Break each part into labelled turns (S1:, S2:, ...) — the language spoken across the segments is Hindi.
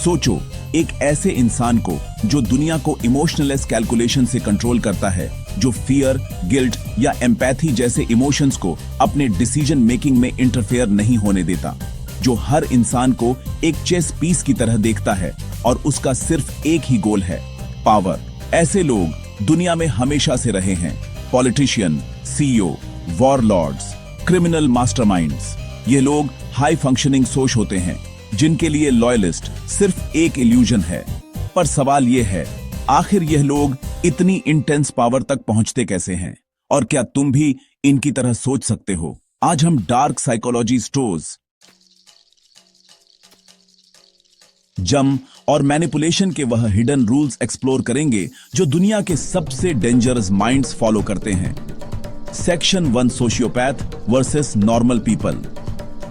S1: सोचो, एक ऐसे इंसान को जो दुनिया को इमोशनलेस कैलकुलेशन से कंट्रोल करता है, जो फियर, गिल्ट या एम्पैथी जैसे इमोशंस को अपने डिसीजन मेकिंग में इंटरफेयर नहीं होने देता, जो हर इंसान को एक चेस पीस की तरह देखता है और उसका सिर्फ एक ही गोल है, पावर। ऐसे लोग दुनिया में हमेशा से रहे हैं। Politician, CEO, warlords, criminal masterminds. ये लोग हाई फंक्शनिंग सोच होते हैं, जिनके लिए लॉयलिस्ट सिर्फ एक इल्यूजन है। पर सवाल यह है, आखिर यह लोग इतनी इंटेंस पावर तक पहुंचते कैसे हैं? और क्या तुम भी इनकी तरह सोच सकते हो? आज हम डार्क साइकोलॉजी स्टोर्स, जम और मैनिपुलेशन के वह हिडन रूल्स एक्सप्लोर करेंगे जो दुनिया के सबसे डेंजरस माइंड्स फॉलो करते हैं। Section 1, sociopath versus normal people.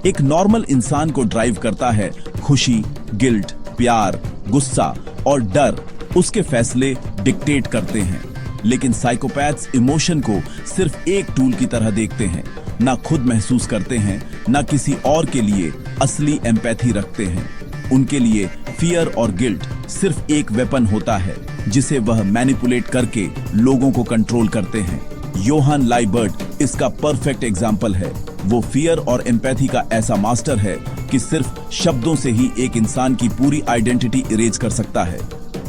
S1: एक नॉर्मल इंसान को ड्राइव करता है खुशी, गिल्ट, प्यार, गुस्सा और डर उसके फैसले डिक्टेट करते हैं। लेकिन साइकोपैथ्स इमोशन को सिर्फ एक टूल की तरह देखते हैं, ना खुद महसूस करते हैं, ना किसी और के लिए असली एम्पैथी रखते हैं। उनके लिए फियर और गिल्ट सिर्फ एक वेपन होता है जिसे वह मैनिपुलेट करके लोगों को कंट्रोल करते हैं। योहान लाइबर्ट इसका परफेक्ट एग्जाम्पल है। वो फियर और एम्पैथी का ऐसा मास्टर है कि सिर्फ शब्दों से ही एक इंसान की पूरी आइडेंटिटी इरेज कर सकता है।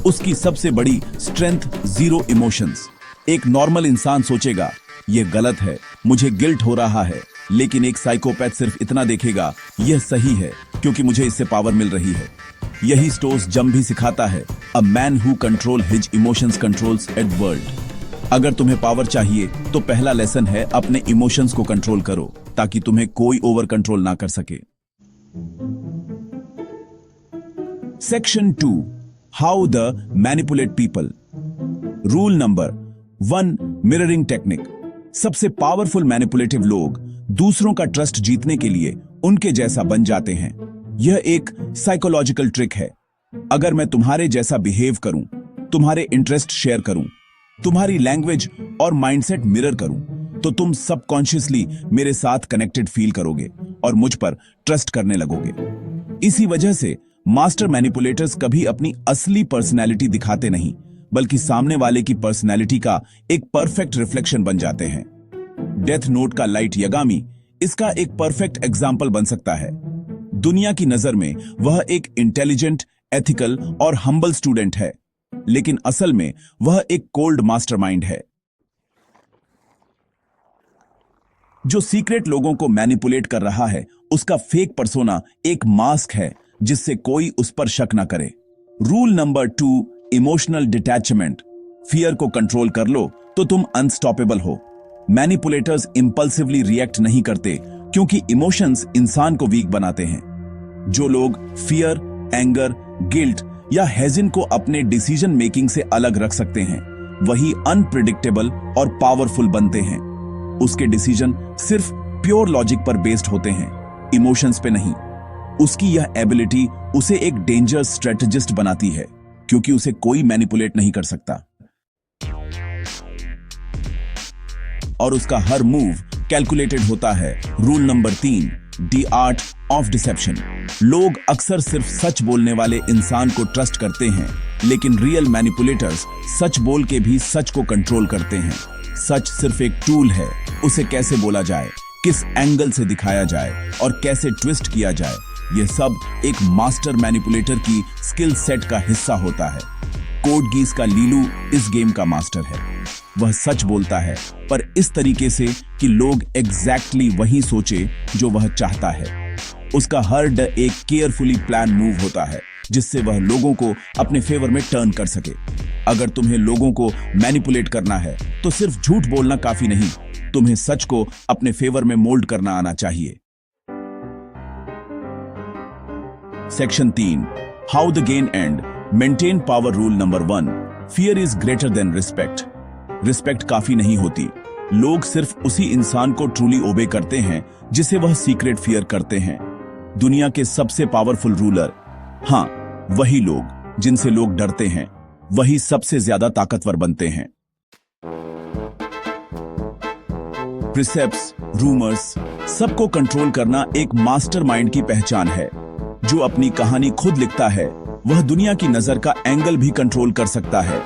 S1: उसकी सबसे बड़ी स्ट्रेंथ, जीरो इमोशंस। एक नॉर्मल इंसान सोचेगा, यह गलत है, मुझे गिल्ट हो रहा है, लेकिन एक साइकोपैथ सिर्फ इतना देखेगा, यह सही है क्योंकि मुझे इससे पावर मिल रही है। यही स्टोर्स जम भी सिखाता है, a man who control his emotions controls at world. अगर तुम्हें पावर चाहिए तो पहला लेसन है, अपने इमोशंस को कंट्रोल करो ताकि तुम्हें कोई ओवर कंट्रोल ना कर सके। Section 2, how the manipulate people. Rule number 1, mirroring technique. सबसे पावरफुल मैनिपुलेटिव लोग दूसरों का ट्रस्ट जीतने के लिए उनके जैसा बन जाते हैं। यह एक साइकोलॉजिकल ट्रिक है। अगर मैं तुम्हारे जैसा बिहेव करूं, तुम्हारे इंटरेस्ट शेयर करूं, तुम्हारी लैंग्वेज और माइंडसेट मिरर करूं, तो तुम सबकॉन्शियसली मेरे साथ कनेक्टेड फील करोगे और मुझ पर ट्रस्ट करने लगोगे। इसी वजह से मास्टर मैनिपुलेटर्स कभी अपनी असली पर्सनैलिटी दिखाते नहीं, बल्कि सामने वाले की पर्सनैलिटी का एक परफेक्ट रिफ्लेक्शन बन जाते हैं। डेथ नोट का लाइट यगामी इसका एक परफेक्ट एग्जाम्पल बन सकता है। दुनिया की नजर में वह एक इंटेलिजेंट, एथिकल और हम्बल स्टूडेंट है, लेकिन असल में वह एक कोल्ड मास्टरमाइंड है जो सीक्रेट लोगों को मैनिपुलेट कर रहा है। उसका फेक पर्सोना एक मास्क है जिससे कोई उस पर शक ना करे। Rule number 2, emotional detachment. Fear को कंट्रोल कर लो तो तुम अनस्टॉपेबल हो। मैनिपुलेटर्स इंपल्सिवली रिएक्ट नहीं करते क्योंकि इमोशंस इंसान को वीक बनाते हैं। जो लोग फियर, एंगर, गिल्ट या हेजिन को अपने डिसीजन मेकिंग से अलग रख सकते हैं, वही अनप्रिडिक्टेबल और पावरफुल बनते हैं। उसके डिसीजन सिर्फ प्योर लॉजिक पर बेस्ड होते हैं, इमोशंस पे नहीं। उसकी यह एबिलिटी उसे एक डेंजरस स्ट्रेटेजिस्ट बनाती है क्योंकि उसे कोई मैनिपुलेट नहीं कर सकता और उसका हर मूव कैलकुलेटेड होता है। Rule number 3, the art of deception. लोग अक्सर सिर्फ सच बोलने वाले इंसान को ट्रस्ट करते हैं, लेकिन रियल मैनिपुलेटर्स सच बोल के भी सच को कंट्रोल करते हैं। सच सिर्फ एक टूल है, उसे कैसे बोला जाए, किस एंगल से दिखाया जाए और कैसे ट्विस्ट किया जाए, यह सब एक मास्टर मैनिपुलेटर की स्किल सेट का हिस्सा होता है। कोड गीस का लीलू इस गेम का मास्टर है। वह सच बोलता है, पर इस तरीके से कि लोग एग्जैक्टली वही सोचे जो वह चाहता है। उसका हर एक केयरफुली प्लान मूव होता है जिससे वह लोगों को अपने फेवर में टर्न कर सके। अगर तुम्हें लोगों को मैनिपुलेट करना है तो सिर्फ झूठ बोलना काफी नहीं, तुम्हें सच को अपने फेवर में मोल्ड करना आना चाहिए। Section 3, how the gain and maintain power. Rule number 1, fear is greater than respect. Respect काफी नहीं होती। लोग सिर्फ उसी इंसान को ट्रूली ओबे करते हैं जिसे वह सीक्रेट फियर करते हैं। दुनिया के सबसे पावरफुल रूलर, हाँ, वही लोग जिनसे लोग डरते हैं, वही सबसे ज्यादा ताकतवर बनते हैं। प्रिसेप्ट्स, रूमर्स, सबको कंट्रोल करना एक मास्टरमाइंड की पहचान है, जो अपनी कहानी खुद लिखता है वह दुनिया की नजर का एंगल भी कंट्रोल कर सकता है।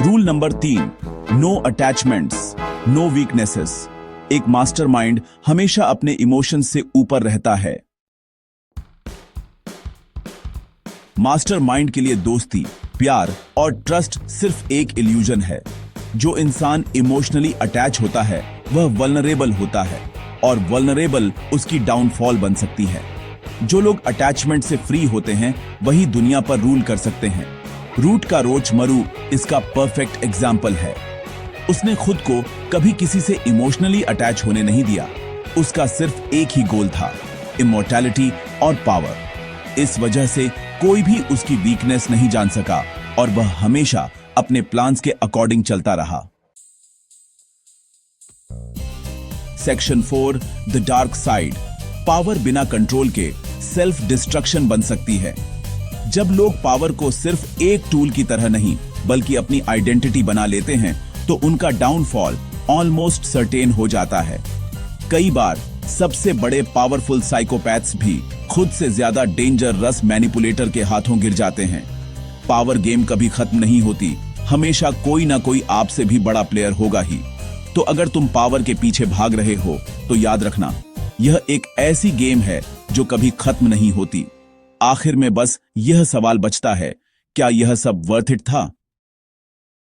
S1: Rule number 3, no attachments, no weaknesses. एक मास्टरमाइंड हमेशा अपने इमोशंस से ऊपर रहता है। मास्टरमाइंड के लिए दोस्ती, प्यार और ट्रस्ट सिर्फ एक इल्यूजन है। जो इंसान इमोशनली अटैच होता है वह वल्नरेबल होता है और वल्नरेबल उसकी डाउनफॉल बन सकती है। जो लोग अटैचमेंट से फ्री होते हैं वही दुनिया पर रूल कर सकते हैं। रूट का रोचमरू इसका परफेक्ट एग्जाम्पल है। उसने खुद को कभी किसी से इमोशनली अटैच होने नहीं दिया। उसका सिर्फ एक ही गोल था, इमॉर्टैलिटी और पावर। इस वजह से कोई भी उसकी वीकनेस नहीं जान सका और वह हमेशा अपने प्लान्स के अकॉर्डिंग चलता रहा। Section 4, the dark side. Power बिना कंट्रोल के सेल्फ डिस्ट्रक्शन बन सकती है। जब लोग पावर को सिर्फ एक टूल की तरह नहीं बल्कि अपनी आइडेंटिटी बना लेते हैं तो उनका डाउनफॉल ऑलमोस्ट सर्टेन हो जाता है। कई बार सबसे बड़े पावरफुल साइकोपैथ्स भी खुद से ज्यादा डेंजरस मैनिपुलेटर के हाथों गिर जाते हैं। पावर गेम कभी खत्म नहीं होती, हमेशा कोई ना कोई आपसे भी बड़ा प्लेयर होगा ही। तो अगर तुम पावर के पीछे भाग रहे हो तो याद रखना, यह एक ऐसी गेम है जो कभी खत्म नहीं होती। आखिर में बस यह सवाल बचता है, क्या यह सब वर्थ इट था?